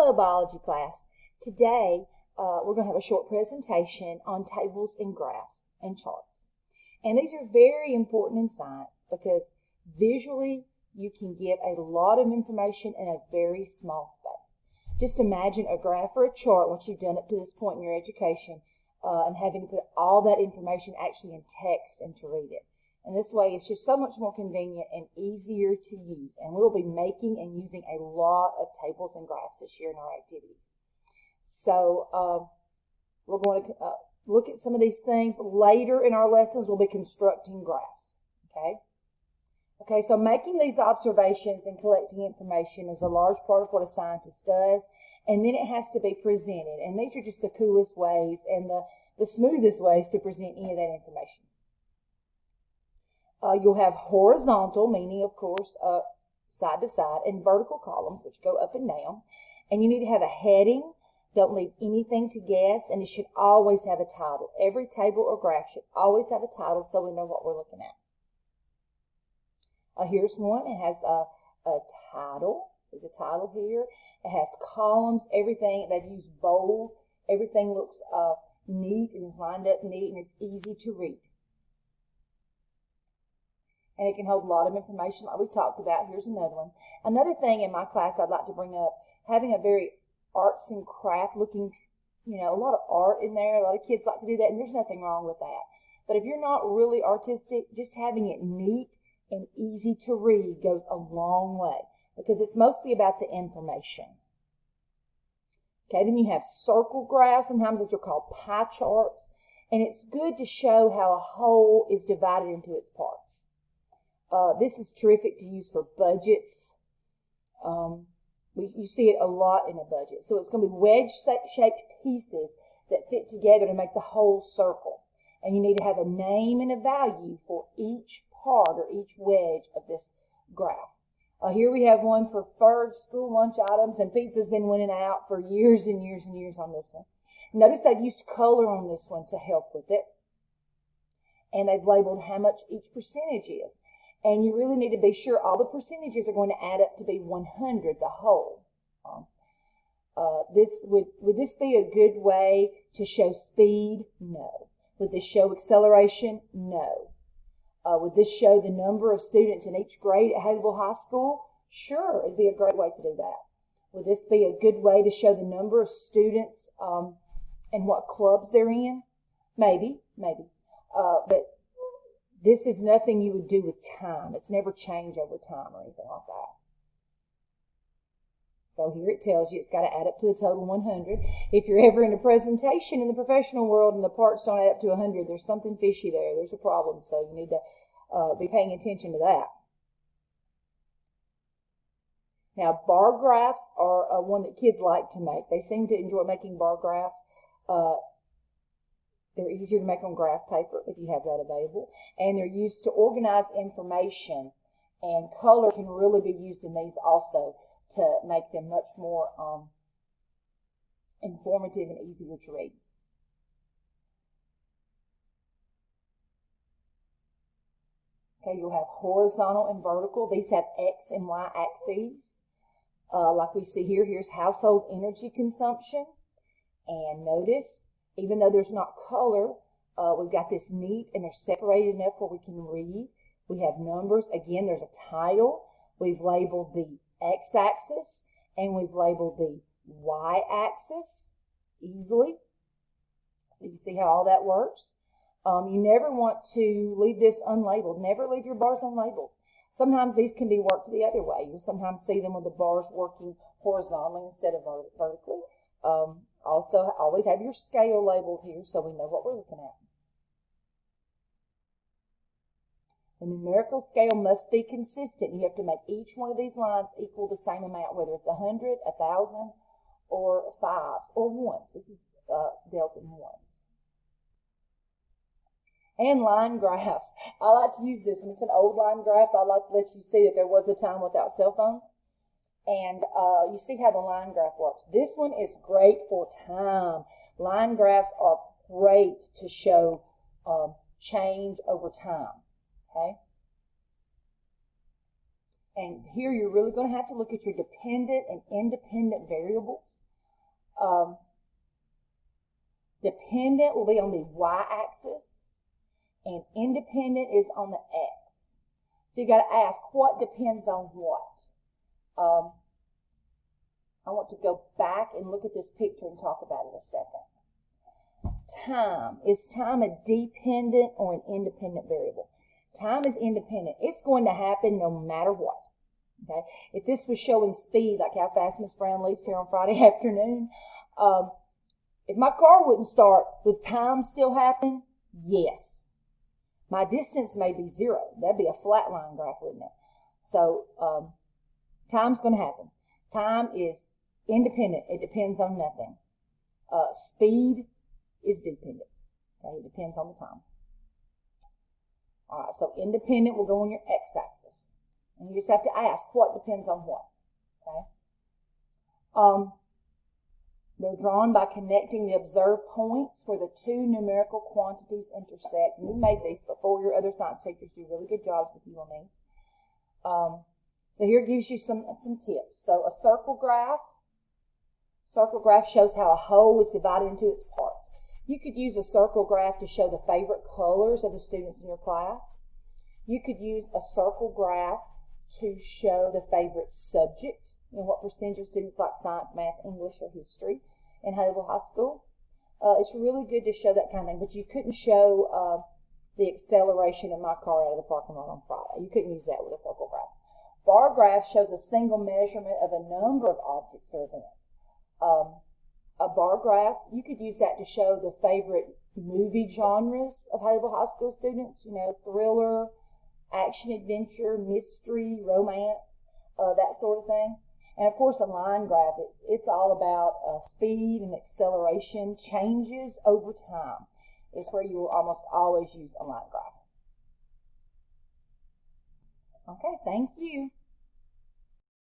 Hello, biology class. Today, we're going to have a short presentation on tables and graphs and charts. And these are very important in science because visually you can get a lot of information in a very small space. Just imagine a graph or a chart, what you've done up to this point in your education, and having to put all that information actually in text and to read it. And this way, it's just so much more convenient and easier to use. And we'll be making and using a lot of tables and graphs this year in our activities. So we're going to look at some of these things. Later in our lessons, we'll be constructing graphs. Okay, so making these observations and collecting information is a large part of what a scientist does. And then it has to be presented. And these are just the coolest ways and the smoothest ways to present any of that information. You'll have horizontal, meaning, of course, side to side, and vertical columns, which go up and down. And you need to have a heading. Don't leave anything to guess, and it should always have a title. Every table or graph should always have a title so we know what we're looking at. Here's one. It has a title. See the title here? It has columns, everything. They've used bold. Everything looks neat and is lined up neat, and it's easy to read. And it can hold a lot of information like we talked about. Here's another one. Another thing in my class I'd like to bring up, having a very arts and craft looking, a lot of art in there. A lot of kids like to do that, and there's nothing wrong with that. But if you're not really artistic, just having it neat and easy to read goes a long way because it's mostly about the information. Okay, then you have circle graphs. Sometimes these are called pie charts, and it's good to show how a whole is divided into its parts. This is terrific to use for budgets. You see it a lot in a budget. So it's going to be wedge-shaped pieces that fit together to make the whole circle. And you need to have a name and a value for each part or each wedge of this graph. Here we have one, preferred school lunch items, and pizza's been winning out for years and years and years on this one. Notice they've used color on this one to help with it. And they've labeled how much each percentage is. And you really need to be sure all the percentages are going to add up to be 100, the whole. Would this be a good way to show speed? No. Would this show acceleration? No. Would this show the number of students in each grade at Hagleville High School? Sure, it'd be a great way to do that. Would this be a good way to show the number of students and what clubs they're in? Maybe. But this is nothing you would do with time. It's never changed over time or anything like that. So here it tells you it's got to add up to the total 100. If you're ever in a presentation in the professional world and the parts don't add up to 100, there's something fishy there. There's a problem. So you need to be paying attention to that. Now, bar graphs are one that kids like to make. They seem to enjoy making bar graphs. They're easier to make on graph paper if you have that available. And they're used to organize information. And color can really be used in these also to make them much more informative and easier to read. Okay, you'll have horizontal and vertical. These have X and Y axes. Like we see here, here's household energy consumption. And notice, even though there's not color, we've got this neat and they're separated enough where we can read. We have numbers. Again, there's a title. We've labeled the X-axis and we've labeled the Y-axis easily. So you see how all that works. You never want to leave this unlabeled. Never leave your bars unlabeled. Sometimes these can be worked the other way. You'll sometimes see them with the bars working horizontally instead of vertically. Also, always have your scale labeled here so we know what we're looking at. The numerical scale must be consistent. You have to make each one of these lines equal the same amount, whether it's 100, 1,000, or fives, or ones. This is dealt in ones. And line graphs. I like to use this one. It's an old line graph. I like to let you see that there was a time without cell phones. And you see how the line graph works. This one is great for time. Line graphs are great to show change over time. Okay? And here you're really going to have to look at your dependent and independent variables. Dependent will be on the y-axis, and independent is on the x. So you got to ask, what depends on what? I want to go back and look at this picture and talk about it a second. Time. Is time a dependent or an independent variable? Time is independent. It's going to happen no matter what. Okay. If this was showing speed, like how fast Miss Brown leaves here on Friday afternoon, if my car wouldn't start, would time still happen? Yes. My distance may be 0. That'd be a flat line graph, wouldn't it? So time's going to happen. Time is independent. It depends on nothing. Speed is dependent. Okay, it depends on the time. All right, so independent will go on your x-axis. And you just have to ask, what depends on what? Okay. They're drawn by connecting the observed points where the two numerical quantities intersect. And you made these before. Your other science teachers do really good jobs with you on these. So here gives you some tips. So a circle graph shows how a whole is divided into its parts. You could use a circle graph to show the favorite colors of the students in your class. You could use a circle graph to show the favorite subject, what percentage of students like science, math, English, or history in Haleyville High School. It's really good to show that kind of thing, but you couldn't show the acceleration of my car out of the parking lot on Friday. You couldn't use that with a circle graph. Bar graph shows a single measurement of a number of objects or events. A bar graph, you could use that to show the favorite movie genres of Haleyville High School students, thriller, action adventure, mystery, romance, that sort of thing. And of course, a line graph, it's all about speed and acceleration, changes over time. It's where you will almost always use a line graph. Okay, thank you.